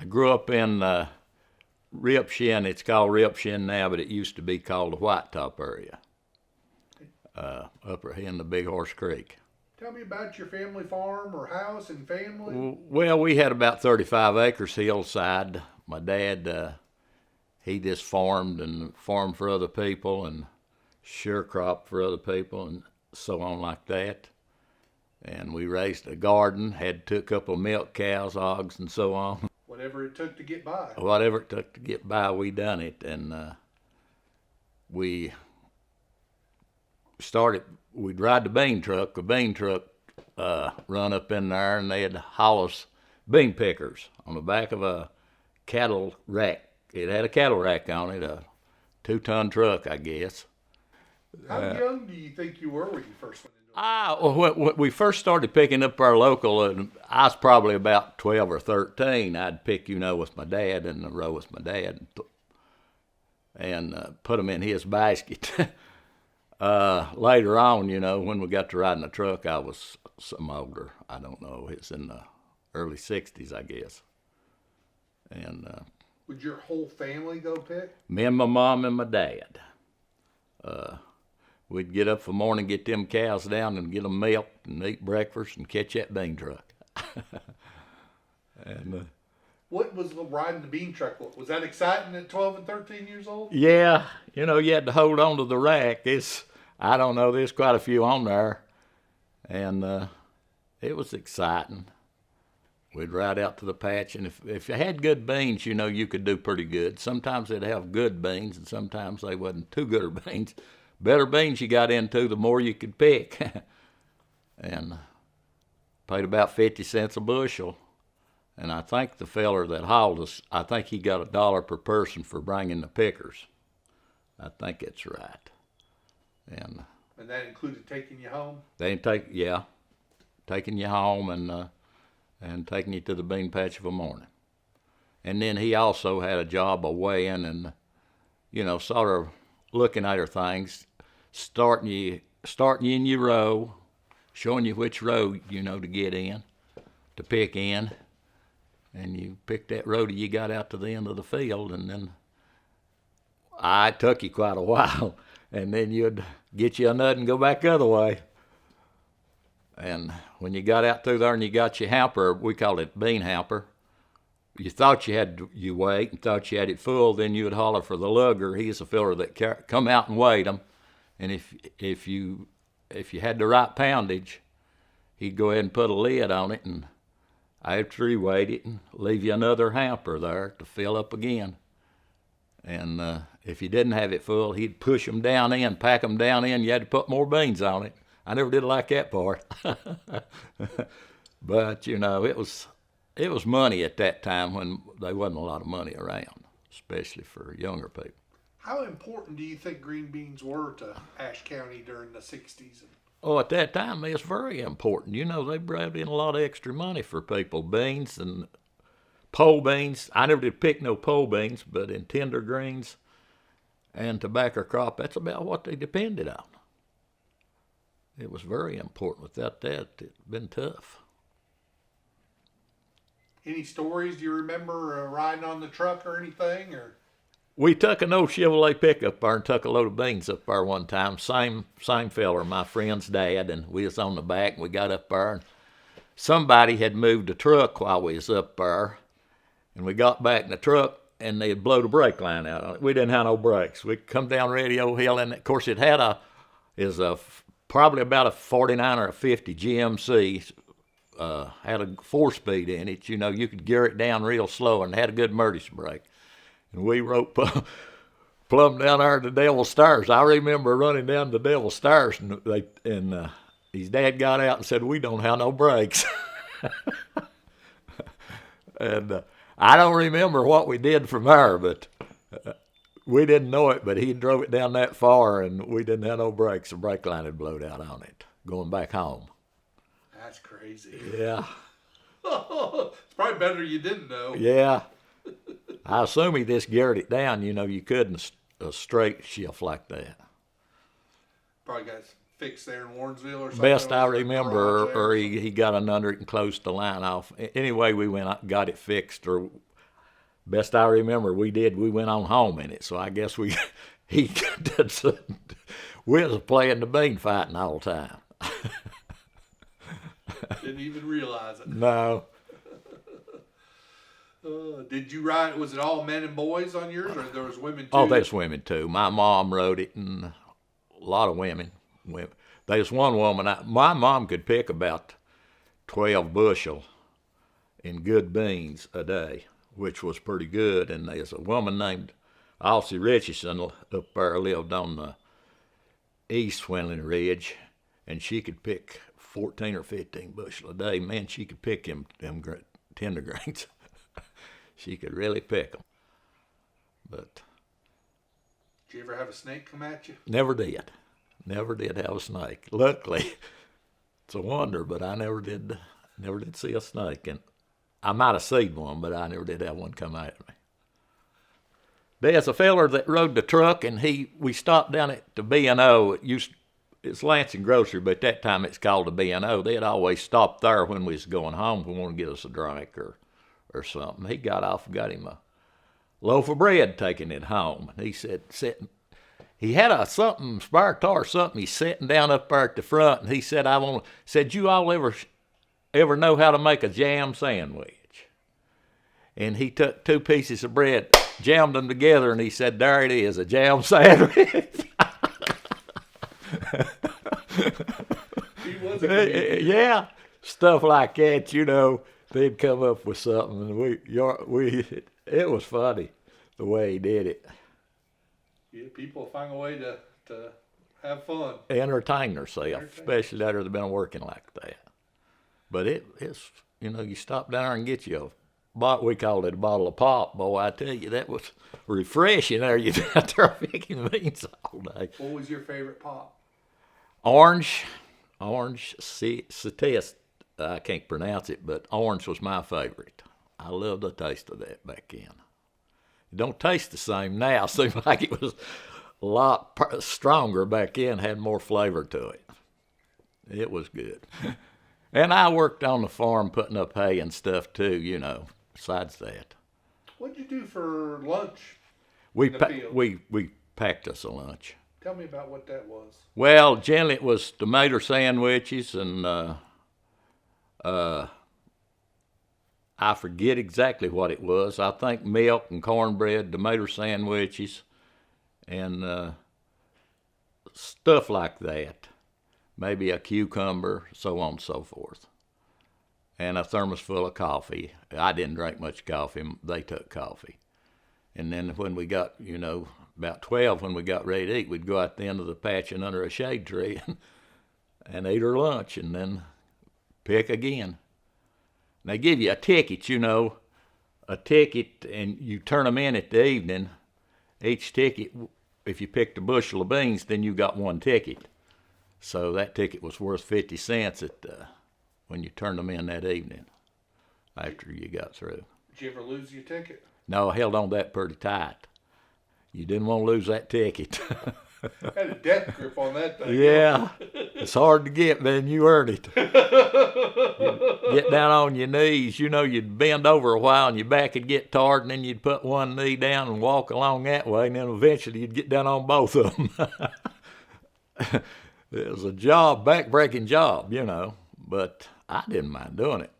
I grew up in Ripshin. It's called Ripshin now, but it used to be called the White Top area, up in the Big Horse Creek. Tell me about your family farm or house and family. Well, we had about 35 acres hillside. My dad, he just farmed and farmed for other people and sharecropped for other people and so on like that. And we raised a garden, took a couple of milk cows, hogs, and so on. Whatever it took to get by. Whatever it took to get by, we done it. And we started, we'd ride the bean truck. The bean truck run up in there, and they had haul us bean pickers on the back of a cattle rack. It had a cattle rack on it, a 2-ton truck, I guess. How young do you think you were when you first went into it? When we first started picking up our local, I was probably about 12 or 13. I'd pick, with my dad in the row with my dad and put them in his basket. Later on, when we got to riding the truck, I was some older. I don't know. It's in the early 60s, I guess. And would your whole family go pick? Me and my mom and my dad. We'd get up for the morning, get them cows down and get them milked and eat breakfast and catch that bean truck. And what was riding the bean truck? Was that exciting at 12 and 13 years old? Yeah, you had to hold on to the rack. I don't know, there's quite a few on there. And it was exciting. We'd ride out to the patch, and if you had good beans, you could do pretty good. Sometimes they'd have good beans, and sometimes they wasn't too good of beans. Better beans you got into, the more you could pick. And paid about 50 cents a bushel. And I think the feller that hauled us, I think he got $1 per person for bringing the pickers. I think it's right. And that included taking you home? Taking you home and taking you to the bean patch of a morning. And then he also had a job of weighing and, sort of looking at her things, starting you in your row, showing you which row, to get in, to pick in. And you picked that row till you got out to the end of the field, and then it took you quite a while. And then you'd get you a nut and go back the other way. And when you got out through there and you got your hamper, we called it bean hamper, you thought you had you wait and thought you had it full, then you would holler for the lugger. He's a fella that come out and weighed them. And if you had the right poundage, he'd go ahead and put a lid on it, and after he weighed it, and leave you another hamper there to fill up again. And if you didn't have it full, he'd push them down in, pack them down in. You had to put more beans on it. I never did like that part. But, it was money at that time when there wasn't a lot of money around, especially for younger people. How important do you think green beans were to Ashe County during the 60s? Oh, at that time, it's very important. They brought in a lot of extra money for people. Beans and pole beans. I never did pick no pole beans, but in tender greens and tobacco crop, that's about what they depended on. It was very important. Without that, it'd been tough. Any stories do you remember riding on the truck or anything? Or we took an old Chevrolet pickup there and took a load of beans up there one time. Same feller, my friend's dad, and we was on the back, and we got up there, and somebody had moved the truck while we was up there, and we got back in the truck, and they had blown the brake line out on it. We didn't have no brakes. We come down Radio Hill, and of course it had probably about a 49 or a 50 GMC. Had a 4-speed in it. You could gear it down real slow, and had a good Mertis brake. And we rode plumb down there to Devil Stairs. I remember running down to Devil Stairs, and his dad got out and said, "We don't have no brakes." And I don't remember what we did from there, but we didn't know it. But he drove it down that far, and we didn't have no brakes. The brake line had blowed out on it going back home. That's crazy. Yeah. It's probably better you didn't know. Yeah. I assume he just geared it down. You couldn't a straight shift like that. Probably got fixed there in Warrensville or something. Best I remember, or he got under it and closed the line off. Anyway, we went out and got it fixed, or Best I remember, we went on home in it. So I guess he did some, we was playing the bean fighting all the time. Didn't even realize it. No. Did you ride? Was it all men and boys on yours, or there was women too? Oh, there's women too. My mom rode it, and a lot of women. There's one woman. My mom could pick about 12 bushel in good beans a day, which was pretty good. And there's a woman named Elsie Richardson up there, lived on the East Swindling Ridge, and she could pick 14 or 15 bushel a day. Man, she could pick them tender grains. She could really pick them. But did you ever have a snake come at you? Never did. Never did have a snake. Luckily, it's a wonder, but I never did see a snake. And I might have seen one, but I never did have one come at me. There's a feller that rode the truck, and we stopped down at the B&O. It's Lansing Grocery, but at that time it's called the B&O. They'd always stop there when we was going home if we wanted to get us a drink or something. He got off and got him a loaf of bread, taking it home. And he said, he had a spare tire or something. He's sitting down up there at the front, and he said, said, you all ever know how to make a jam sandwich? And he took 2 pieces of bread, jammed them together, and he said, there it is, a jam sandwich. He was a comedian. Yeah, stuff like that, they'd come up with something, and it was funny the way he did it. Yeah, people find a way to have fun. Entertain themselves, especially after they've been working like that. But it's, you stop down there and get you we called it a bottle of pop. Boy, I tell you, that was refreshing there. You'd out there picking beans all day. What was your favorite pop? Orange Citest. I can't pronounce it, but orange was my favorite. I loved the taste of that back then. It don't taste the same now. It seems like it was a lot stronger back then, had more flavor to it. It was good. And I worked on the farm putting up hay and stuff too, besides that. What'd you do for lunch? We packed us a lunch. Tell me about what that was. Well, generally it was tomato sandwiches and I forget exactly what it was. I think milk and cornbread, tomato sandwiches, and stuff like that. Maybe a cucumber, so on and so forth. And a thermos full of coffee. I didn't drink much coffee. They took coffee. And then when we got, about 12, when we got ready to eat, we'd go out the end of the patch and under a shade tree and eat our lunch and then pick again. And they give you a ticket, and you turn them in at the evening. Each ticket, if you picked a bushel of beans, then you got one ticket. So that ticket was worth 50 cents when you turned them in that evening after you got through. Did you ever lose your ticket? No, I held on that pretty tight. You didn't want to lose that ticket. Had a death grip on that thing. Yeah, it's hard to get, man. You earned it. You'd get down on your knees. You'd bend over a while and your back would get tired, and then you'd put one knee down and walk along that way, and then eventually you'd get down on both of them. It was a back-breaking job, but I didn't mind doing it.